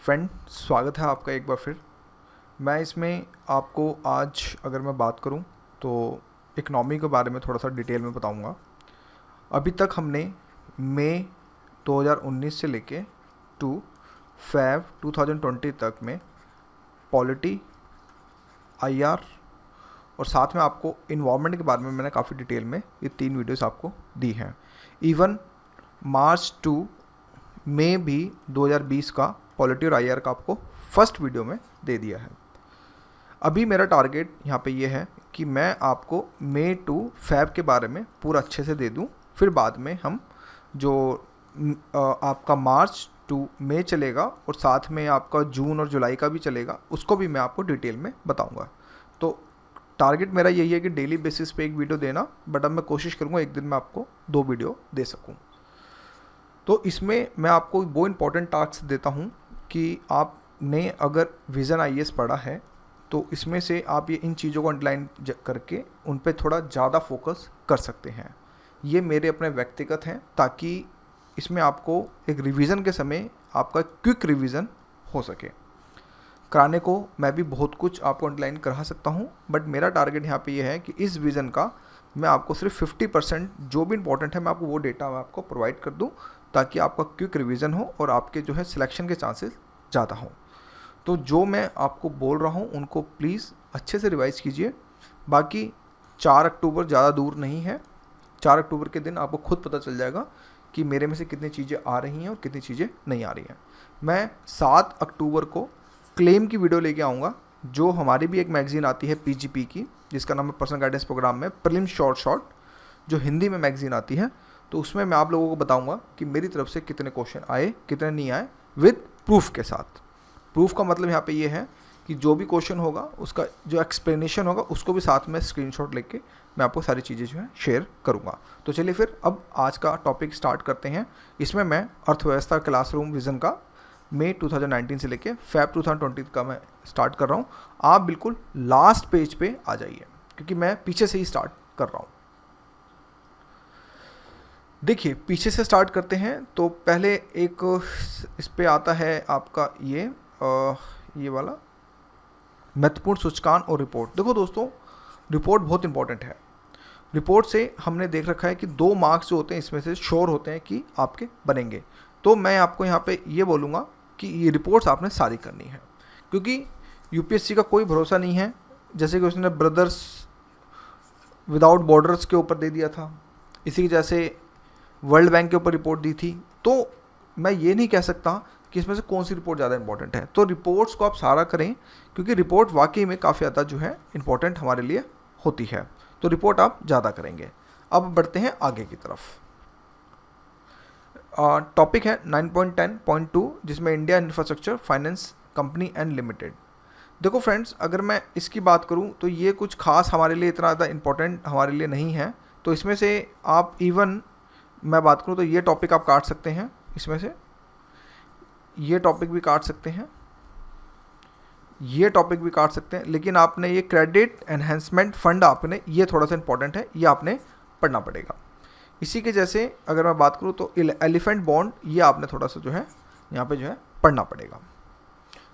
Friend, स्वागत है आपका एक बार फिर। मैं इसमें आपको आज अगर मैं बात करूं तो इकनॉमी के बारे में थोड़ा सा डिटेल में बताऊंगा। अभी तक हमने मई 2019 से लेके टू फेब 2020 तक में पॉलिटी, आईआर और साथ में आपको इन्वायरमेंट के बारे में मैंने काफ़ी डिटेल में ये 3 वीडियोस आपको दी हैं। इवन मार्च टू मई भी 2020 का पॉलिटी और आईआर का आपको फर्स्ट वीडियो में दे दिया है। अभी मेरा टारगेट यहाँ पे ये है कि मैं आपको मई टू फेब के बारे में पूरा अच्छे से दे दूँ, फिर बाद में हम जो आपका मार्च टू मई चलेगा और साथ में आपका जून और जुलाई का भी चलेगा, उसको भी मैं आपको डिटेल में बताऊँगा। तो टारगेट मेरा यही है कि डेली बेसिस पे एक वीडियो देना, बट अब मैं कोशिश करूँगा एक दिन में आपको 2 वीडियो दे सकूँ। तो इसमें मैं आपको वो इम्पोर्टेंट टास्क देता हूँ कि आपने अगर विज़न आईएएस पढ़ा है तो इसमें से आप ये इन चीज़ों को अंडरलाइन करके उन पे थोड़ा ज़्यादा फोकस कर सकते हैं। ये मेरे अपने व्यक्तिगत हैं, ताकि इसमें आपको एक रिवीजन के समय आपका क्विक रिवीजन हो सके। कराने को मैं भी बहुत कुछ आपको अंडरलाइन करा सकता हूँ, बट मेरा टारगेट यहाँ पे ये है कि इस विज़न का मैं आपको सिर्फ 50% जो भी इंपॉर्टेंट है मैं आपको वो डेटा मैं आपको प्रोवाइड कर दूँ, ताकि आपका क्विक रिवीजन हो और आपके जो है सिलेक्शन के चांसेस ज़्यादा हों। तो जो मैं आपको बोल रहा हूँ उनको प्लीज़ अच्छे से रिवाइज़ कीजिए। बाकी 4 अक्टूबर ज़्यादा दूर नहीं है। 4 अक्टूबर के दिन आपको खुद पता चल जाएगा कि मेरे में से कितनी चीज़ें आ रही हैं और कितनी चीज़ें नहीं आ रही हैं। मैं 7 अक्टूबर को क्लेम की वीडियो लेके आऊँगा, जो हमारी भी एक मैगज़ीन आती है पीजीपी की, जिसका नाम है पर्सनल गाइडेंस प्रोग्राम में प्रीलिम्स शॉर्ट, जो हिंदी में मैगज़ीन आती है। तो उसमें मैं आप लोगों को बताऊंगा कि मेरी तरफ से कितने क्वेश्चन आए, कितने नहीं आए, विद प्रूफ के साथ। प्रूफ का मतलब यहाँ पे ये है कि जो भी क्वेश्चन होगा उसका जो एक्सप्लेनेशन होगा उसको भी साथ में स्क्रीनशॉट लेके मैं आपको सारी चीज़ें जो है शेयर करूँगा। तो चलिए फिर अब आज का टॉपिक स्टार्ट करते हैं। इसमें मैं अर्थव्यवस्था क्लासरूम विज़न का मई 2019 से लेके फेब 2020 का मैं स्टार्ट कर रहा हूँ। आप बिल्कुल लास्ट पेज पे आ जाइए, क्योंकि मैं पीछे से ही स्टार्ट कर रहा हूँ। देखिए, पीछे से स्टार्ट करते हैं। तो पहले एक इस पे आता है आपका ये वाला महत्वपूर्ण सूचकांक और रिपोर्ट। देखो दोस्तों, रिपोर्ट बहुत इंपॉर्टेंट है। रिपोर्ट से हमने देख रखा है कि 2 मार्क्स जो होते हैं इसमें से श्योर होते हैं कि आपके बनेंगे। तो मैं आपको यहाँ पे ये बोलूँगा कि ये रिपोर्ट्स आपने सारी करनी है, क्योंकि यूपीएससी का कोई भरोसा नहीं है। जैसे कि उसने ब्रदर्स विदाउट बॉर्डर्स के ऊपर दे दिया था, इसी की जैसे वर्ल्ड बैंक के ऊपर रिपोर्ट दी थी। तो मैं ये नहीं कह सकता कि इसमें से कौन सी रिपोर्ट ज़्यादा इंपॉर्टेंट है। तो रिपोर्ट्स को आप सारा करें, क्योंकि रिपोर्ट वाकई में काफ़ी ज़्यादा जो है इंपॉर्टेंट हमारे लिए होती है। तो रिपोर्ट आप ज़्यादा करेंगे। अब बढ़ते हैं आगे की तरफ। टॉपिक है 9.10.2, जिसमें India infrastructure finance company and limited. देखो फ्रेंड्स, अगर मैं इसकी बात करूं तो ये कुछ खास हमारे लिए इतना ज़्यादा इंपॉर्टेंट हमारे लिए नहीं है। तो इसमें से आप इवन मैं बात करूं तो ये टॉपिक आप काट सकते हैं, इसमें से ये टॉपिक भी काट सकते हैं, ये टॉपिक भी काट सकते हैं, लेकिन आपने ये क्रेडिट एनहेंसमेंट फंड, आपने ये थोड़ा सा इंपॉर्टेंट है, ये आपने पढ़ना पड़ेगा। इसी के जैसे अगर मैं बात करूं तो एलिफेंट बॉन्ड, ये आपने थोड़ा सा जो है यहाँ पे जो है पढ़ना पड़ेगा।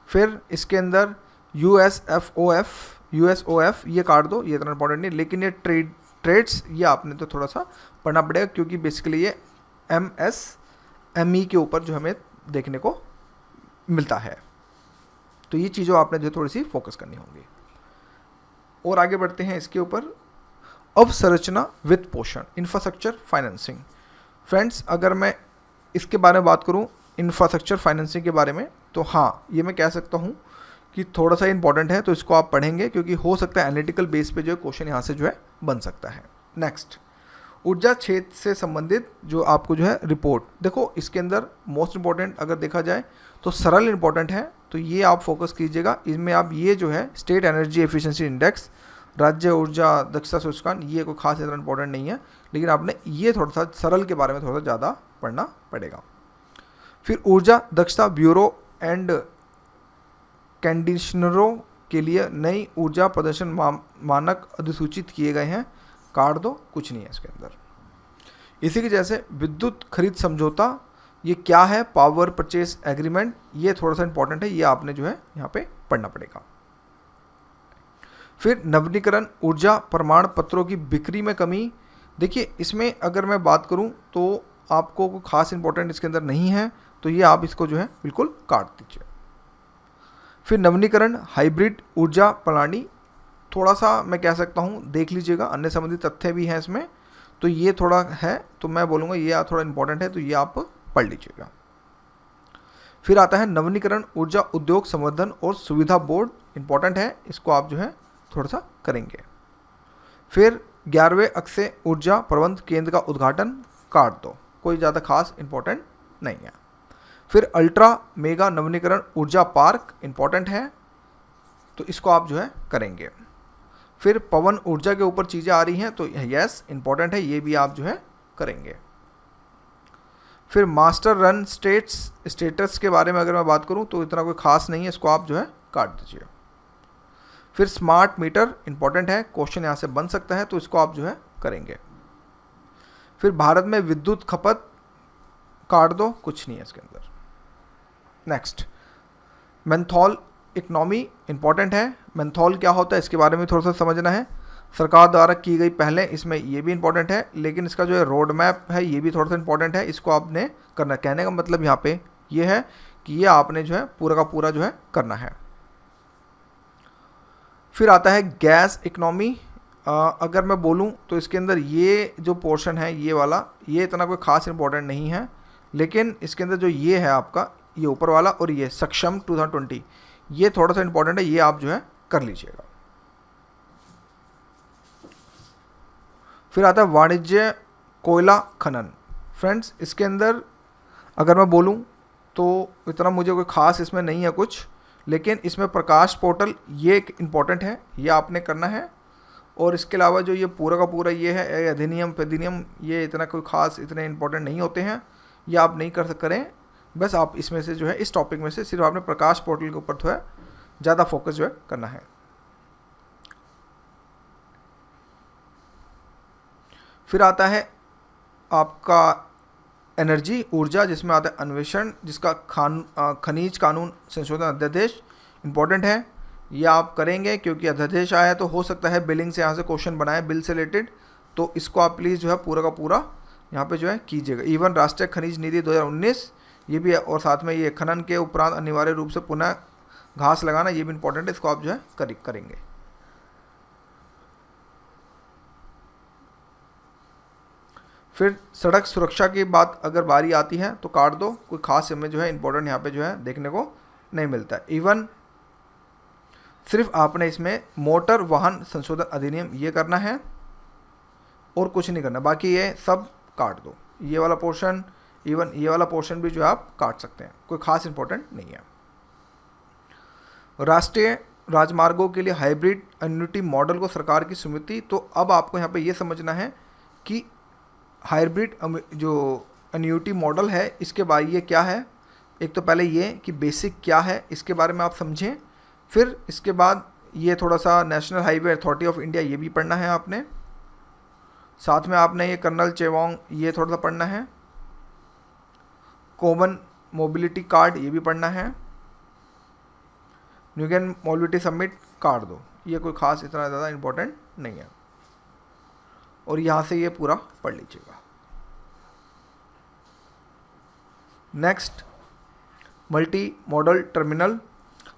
फिर इसके अंदर यूएसओएफ ये काट दो, ये इतना इंपॉर्टेंट नहीं। लेकिन ये ट्रेड्स ये आपने तो थोड़ा सा पढ़ना पड़ेगा, क्योंकि बेसिकली ये एमएसएमई के ऊपर जो हमें देखने को मिलता है। तो ये चीज़ों आपने जो थोड़ी सी फोकस करनी होंगी। और आगे बढ़ते हैं इसके ऊपर, अवसंरचना वित्त पोषण, इंफ्रास्ट्रक्चर फाइनेंसिंग। फ्रेंड्स, अगर मैं इसके बारे में बात करूं, इंफ्रास्ट्रक्चर फाइनेंसिंग के बारे में, तो हाँ, ये मैं कह सकता हूं कि थोड़ा सा इंपॉर्टेंट है। तो इसको आप पढ़ेंगे, क्योंकि हो सकता है एनालिटिकल बेस पे जो क्वेश्चन यहाँ से जो है बन सकता है। नेक्स्ट, ऊर्जा क्षेत्र से संबंधित जो आपको जो है रिपोर्ट। देखो, इसके अंदर मोस्ट इंपॉर्टेंट अगर देखा जाए तो सरल इंपॉर्टेंट है, तो ये आप फोकस कीजिएगा। इसमें आप ये जो है स्टेट एनर्जी एफिशिएंसी इंडेक्स, राज्य ऊर्जा दक्षता सूचकांक, ये कोई खास इतना इंपॉर्टेंट नहीं है, लेकिन आपने ये थोड़ा सा सरल के बारे में थोड़ा सा ज़्यादा पढ़ना पड़ेगा। फिर ऊर्जा दक्षता ब्यूरो एंड कंडीशनरों के लिए नई ऊर्जा प्रदर्शन मानक अधिसूचित किए गए हैं, काट दो, कुछ नहीं है इसके अंदर। इसी के जैसे विद्युत खरीद समझौता ये क्या है, पावर परचेस एग्रीमेंट, ये थोड़ा सा इंपॉर्टेंट है, ये आपने जो है यहाँ पे पढ़ना पड़ेगा। फिर नवीनीकरण ऊर्जा प्रमाण पत्रों की बिक्री में कमी। देखिए इसमें अगर मैं बात करूं तो आपको कोई खास इंपॉर्टेंट इसके अंदर नहीं है, तो ये आप इसको जो है बिल्कुल काट दीजिए। फिर नवीनीकरण हाइब्रिड ऊर्जा प्रणाली, थोड़ा सा मैं कह सकता हूँ देख लीजिएगा, अन्य संबंधी तथ्य भी हैं इसमें, तो ये थोड़ा है, तो मैं बोलूँगा ये थोड़ा इंपॉर्टेंट है, तो ये आप पढ़ लीजिएगा। फिर आता है नवीनीकरण ऊर्जा उद्योग संवर्धन और सुविधा बोर्ड, इंपॉर्टेंट है, इसको आप जो है थोड़ा सा करेंगे। फिर 11वें अक्षय ऊर्जा प्रबंध केंद्र का उद्घाटन, काट दो, कोई ज़्यादा खास इंपॉर्टेंट नहीं है। फिर अल्ट्रा मेगा नवीनीकरण ऊर्जा पार्क, इंपॉर्टेंट है, तो इसको आप जो है करेंगे। फिर पवन ऊर्जा के ऊपर चीज़ें आ रही हैं, तो यस इंपॉर्टेंट है, ये भी आप जो है करेंगे। फिर मास्टर रन स्टेटस के बारे में अगर मैं बात करूं तो इतना कोई खास नहीं है, इसको आप जो है काट दीजिए। फिर स्मार्ट मीटर इंपॉर्टेंट है, क्वेश्चन यहाँ से बन सकता है, तो इसको आप जो है करेंगे। फिर भारत में विद्युत खपत, काट दो, कुछ नहीं है इसके अंदर। नेक्स्ट मेंथॉल इकोनॉमी, इंपॉर्टेंट है, मेंथॉल क्या होता है इसके बारे में थोड़ा सा समझना है। सरकार द्वारा की गई पहले, इसमें ये भी इंपॉर्टेंट है, लेकिन इसका जो है रोड मैप है ये भी थोड़ा सा इंपॉर्टेंट है, इसको आपने करना। कहने का मतलब यहाँ पे ये है कि ये आपने जो है पूरा का पूरा जो है करना है। फिर आता है गैस इकोनॉमी, अगर मैं बोलूँ तो इसके अंदर ये जो पोर्शन है ये वाला, ये इतना कोई खास इंपॉर्टेंट नहीं है, लेकिन इसके अंदर जो ये है आपका, ये ऊपर वाला और ये सक्षम 2020, ये थोड़ा सा इंपॉर्टेंट है, ये आप जो है कर लीजिएगा। फिर आता है वाणिज्य कोयला खनन। फ्रेंड्स इसके अंदर अगर मैं बोलूं तो इतना मुझे कोई ख़ास इसमें नहीं है कुछ, लेकिन इसमें प्रकाश पोर्टल ये एक इम्पॉर्टेंट है, ये आपने करना है। और इसके अलावा जो ये पूरा का पूरा ये है अधिनियम, ये इतना कोई ख़ास इतने इंपॉर्टेंट नहीं होते हैं, ये आप नहीं करें, बस आप इसमें से जो है इस टॉपिक में से सिर्फ आपने प्रकाश पोर्टल के ऊपर जो है ज़्यादा फोकस जो है करना है। फिर आता है आपका एनर्जी ऊर्जा, जिसमें आता है अन्वेषण, जिसका खनिज कानून संशोधन अध्यादेश, इंपॉर्टेंट है, ये आप करेंगे क्योंकि अध्यादेश आया है, तो हो सकता है बिलिंग से यहाँ से क्वेश्चन बनाए, बिल से रिलेटेड, तो इसको आप प्लीज़ जो है पूरा का पूरा यहाँ पे जो है कीजिएगा। इवन राष्ट्रीय खनिज नीति 2019 ये भी है, और साथ में ये खनन के उपरांत अनिवार्य रूप से पुनः घास लगाना, ये भी इंपॉर्टेंट है, इसको आप जो है करेंगे। फिर सड़क सुरक्षा की बात अगर बारी आती है तो काट दो, कोई खास हमें जो है इंपॉर्टेंट यहाँ पे जो है देखने को नहीं मिलता है। इवन सिर्फ आपने इसमें मोटर वाहन संशोधन अधिनियम ये करना है और कुछ नहीं करना, बाकी ये सब काट दो। ये वाला पोर्शन, इवन ये वाला पोर्शन भी जो है आप काट सकते हैं, कोई खास इंपॉर्टेंट नहीं है। राष्ट्रीय राजमार्गों के लिए हाइब्रिड एन्युटी मॉडल को सरकार की स्वीकृति, तो अब आपको यहाँ पे ये समझना है कि हाइब्रिड जो एन्युटी मॉडल है इसके बारे ये क्या है। एक तो पहले ये कि बेसिक क्या है इसके बारे में आप समझें, फिर इसके बाद ये थोड़ा सा national highway authority of India ये भी पढ़ना है आपने, साथ में आपने ये कर्नल चेवांग ये थोड़ा सा पढ़ना है, कॉमन मोबिलिटी कार्ड ये भी पढ़ना है, न्यूगेन मोबिलिटी समिट कार्ड दो, ये कोई खास इतना ज़्यादा इंपॉर्टेंट नहीं है, और यहाँ से ये पूरा पढ़ लीजिएगा। नेक्स्ट मल्टी मॉडल टर्मिनल,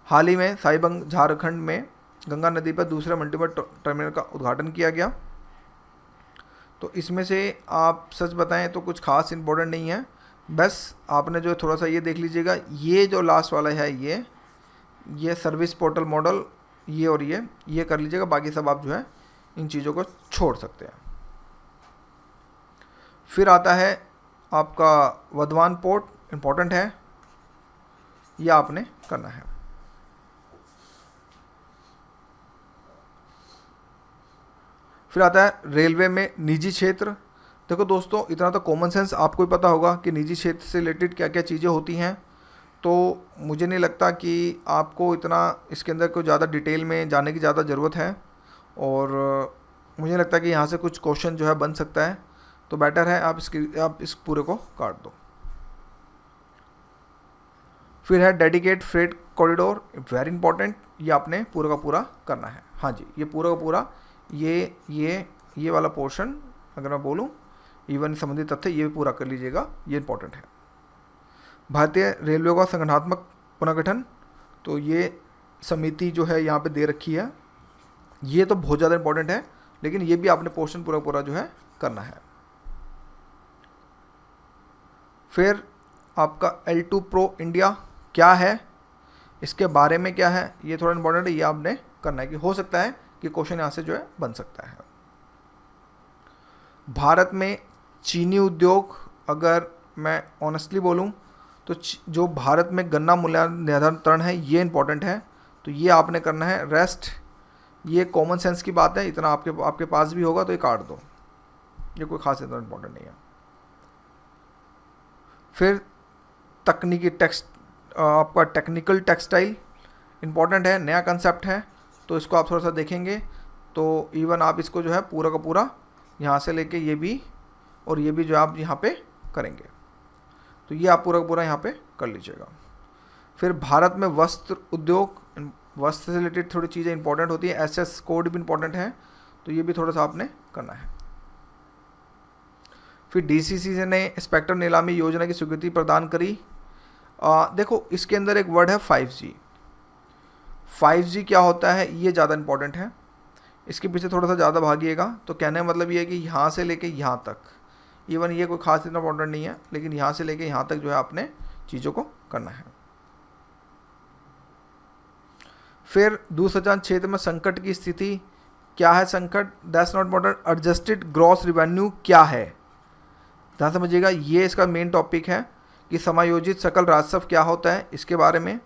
हाल ही में साहिबगंज झारखंड में गंगा नदी पर दूसरे मल्टी मॉडल टर्मिनल का उद्घाटन किया गया। तो इसमें से आप सच बताएं तो कुछ खास इंपॉर्टेंट नहीं है, बस आपने जो थोड़ा सा ये देख लीजिएगा, ये जो लास्ट वाला है ये सर्विस पोर्टल मॉडल ये और ये कर लीजिएगा, बाकी सब आप जो है इन चीज़ों को छोड़ सकते हैं। फिर आता है आपका वर्धमान पोर्ट, इंपॉर्टेंट है, ये आपने करना है। फिर आता है रेलवे में निजी क्षेत्र। देखो दोस्तों, इतना तो कॉमन सेंस आपको ही पता होगा कि निजी क्षेत्र से रिलेटेड क्या क्या चीज़ें होती हैं, तो मुझे नहीं लगता कि आपको इतना इसके अंदर कोई ज़्यादा डिटेल में जाने की ज़्यादा ज़रूरत है, और मुझे लगता है कि यहाँ से कुछ क्वेश्चन जो है बन सकता है, तो बेटर है आप इस पूरे को काट दो। फिर है dedicate freight corridor, very important, ये आपने पूरा का पूरा करना है। हाँ जी, ये पूरा का पूरा ये वाला पोर्शन अगर मैं बोलूँ इवन संबंधित तथ्य ये पूरा कर लीजिएगा, ये इंपॉर्टेंट है। भारतीय रेलवे का संगठनात्मक पुनर्गठन, तो ये समिति जो है यहाँ पे दे रखी है, ये तो बहुत ज़्यादा इंपॉर्टेंट है, लेकिन ये भी आपने पोर्शन पूरा पूरा जो है करना है। फिर आपका L2 प्रो इंडिया क्या है, इसके बारे में क्या है, ये थोड़ा इंपॉर्टेंट है, ये आपने करना है कि हो सकता है कि क्वेश्चन यहाँ से जो है बन सकता है। भारत में चीनी उद्योग, अगर मैं ऑनेस्टली बोलूँ तो जो भारत में गन्ना मूल्य निर्धारण है ये इंपॉर्टेंट है, तो ये आपने करना है। रेस्ट ये कॉमन सेंस की बात है, इतना आपके पास भी होगा तो ये काट दो, ये कोई खास इतना इंपॉर्टेंट नहीं है। फिर तकनीकी आपका टेक्निकल टेक्सटाइल इंपॉर्टेंट है, नया कंसेप्ट है, तो इसको आप थोड़ा सा देखेंगे तो इवन आप इसको जो है पूरा का पूरा यहाँ से लेके ये भी और ये भी जो आप यहाँ पे करेंगे, तो ये आप पूरा का पूरा यहाँ पे कर लीजिएगा। फिर भारत में वस्त्र उद्योग, वस्त्र से रिलेटेड थोड़ी चीज़ें इंपॉर्टेंट होती है, SS कोड भी इंपॉर्टेंट है, तो ये भी थोड़ा सा आपने करना है। फिर DCC ने स्पेक्ट्रम नीलामी योजना की स्वीकृति प्रदान करी। देखो इसके अंदर एक वर्ड है 5G। 5G क्या होता है ये ज़्यादा इंपॉर्टेंट है, इसके पीछे थोड़ा सा ज़्यादा भागिएगा। तो कहने का मतलब ये है कि यहाँ से लेके यहाँ तक, इवन ये कोई खास इतना इंपॉर्टेंट नहीं है, लेकिन यहाँ से लेके यहाँ तक जो है आपने चीज़ों को करना है। फिर दूरसंचार क्षेत्र में संकट की स्थिति क्या है, संकट that's not important. Adjusted gross revenue क्या है, ध्यान समझिएगा, ये इसका मेन टॉपिक है कि समायोजित सकल राजस्व क्या होता है, इसके बारे में,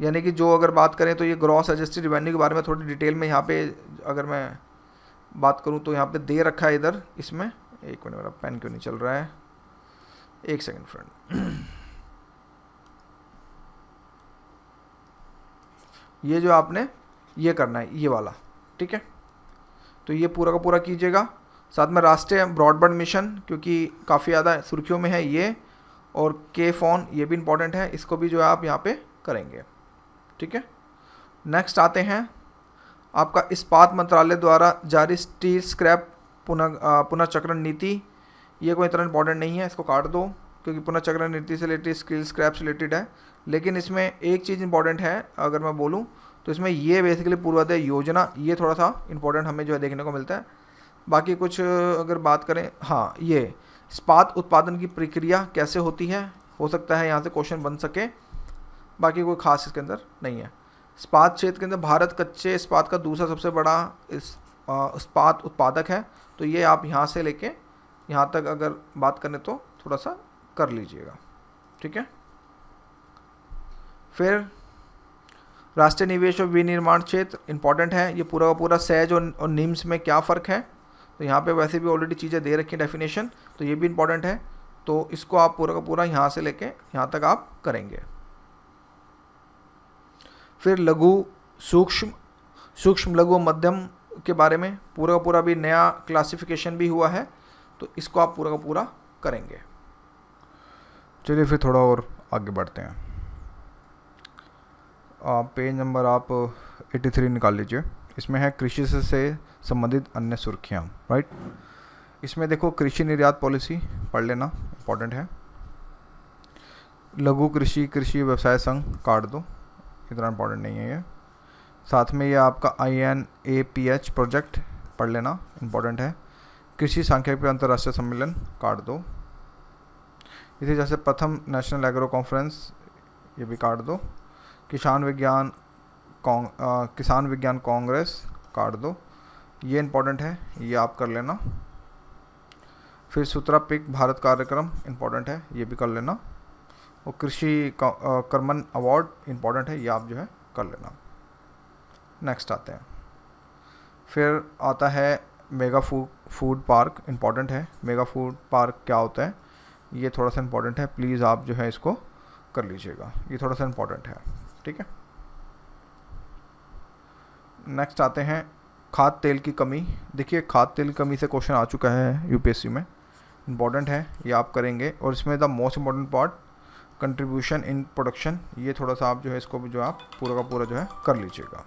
यानी कि जो अगर बात करें तो ये ग्रॉस एडजस्टेड रिवेन्यू के बारे में थोड़ी डिटेल में यहाँ पे अगर मैं बात करूँ तो यहाँ पे दे रखा है इधर इसमें। एक मिनट, मेरा पेन क्यों नहीं चल रहा है, एक सेकंड फ्रेंड। ये जो आपने ये करना है ये वाला, ठीक है, तो ये पूरा का पूरा कीजिएगा। साथ में राष्ट्रीय ब्रॉडबैंड मिशन, क्योंकि काफ़ी ज़्यादा सुर्खियों में है ये, और के फोन ये भी इंपॉर्टेंट है, इसको भी जो है आप यहाँ पे करेंगे, ठीक है। नेक्स्ट आते हैं आपका इस्पात मंत्रालय द्वारा जारी स्टील स्क्रैप पुनर्चक्रण नीति, ये कोई इतना इंपॉर्टेंट नहीं है, इसको काट दो, क्योंकि पुनर्चक्रण नीति से रिलेटेड स्टील स्क्रैप से रिलेटेड है। लेकिन इसमें एक चीज़ इंपॉर्टेंट है अगर मैं बोलूँ तो इसमें ये बेसिकली पूर्वोदय योजना, ये थोड़ा सा इंपॉर्टेंट हमें जो है देखने को मिलता है। बाकी कुछ अगर बात करें, हाँ, ये इस्पात उत्पादन की प्रक्रिया कैसे होती है, हो सकता है यहाँ से क्वेश्चन बन सके, बाकी कोई खास इसके अंदर नहीं है। इस्पात क्षेत्र के अंदर भारत कच्चे इस्पात का दूसरा सबसे बड़ा इस्पात उत्पादक है, तो ये आप यहाँ से लेके यहाँ तक अगर बात करें तो थोड़ा सा कर लीजिएगा, ठीक है। फिर राष्ट्रीय निवेश और विनिर्माण क्षेत्र इंपॉर्टेंट है, ये पूरा का पूरा सहज और निम्स में क्या फ़र्क है, तो यहाँ पे वैसे भी ऑलरेडी चीज़ें दे रखी हैं डेफिनेशन, तो ये भी इंपॉर्टेंट है, तो इसको आप पूरा का पूरा यहाँ से लेके यहाँ तक आप करेंगे। फिर लघु सूक्ष्म लघु मध्यम के बारे में पूरा का पूरा भी नया क्लासिफिकेशन भी हुआ है, तो इसको आप पूरा का पूरा करेंगे। चलिए फिर थोड़ा और आगे बढ़ते हैं। पेज नंबर आप 83 निकाल लीजिए, इसमें है कृषि से संबंधित अन्य सुर्खियाँ, राइट। इसमें देखो कृषि निर्यात पॉलिसी पढ़ लेना, इंपॉर्टेंट है। लघु कृषि व्यवसाय संघ काट दो, इतना इंपॉर्टेंट नहीं है ये। साथ में ये आपका INAPH प्रोजेक्ट पढ़ लेना, इंपॉर्टेंट है। कृषि सांख्यिकी अंतर्राष्ट्रीय सम्मेलन काट दो। इसी जैसे प्रथम नेशनल एग्रो कॉन्फ्रेंस, ये भी काट दो। किसान विज्ञान कांग्रेस काट दो, ये इंपॉर्टेंट है, ये आप कर लेना। फिर सूत्रा पिक भारत कार्यक्रम इंपॉर्टेंट है, ये भी कर लेना। और कृषि कर्मन अवार्ड इंपॉर्टेंट है, ये आप जो है कर लेना। नेक्स्ट आते हैं, फिर आता है मेगा फूड पार्क, इंपॉर्टेंट है। मेगा फूड पार्क क्या होता है, ये थोड़ा सा इंपॉर्टेंट है, प्लीज़ आप जो है इसको कर लीजिएगा, ये थोड़ा सा इंपॉर्टेंट है, ठीक है। नेक्स्ट आते हैं खाद्य तेल की कमी। देखिए खाद्य तेल की कमी से क्वेश्चन आ चुका है यूपीएससी में, इंपॉर्टेंट है, ये आप करेंगे। और इसमें the most important part, contribution in production, ये थोड़ा सा आप जो है इसको जो आप पूरा का पूरा जो है कर लीजिएगा।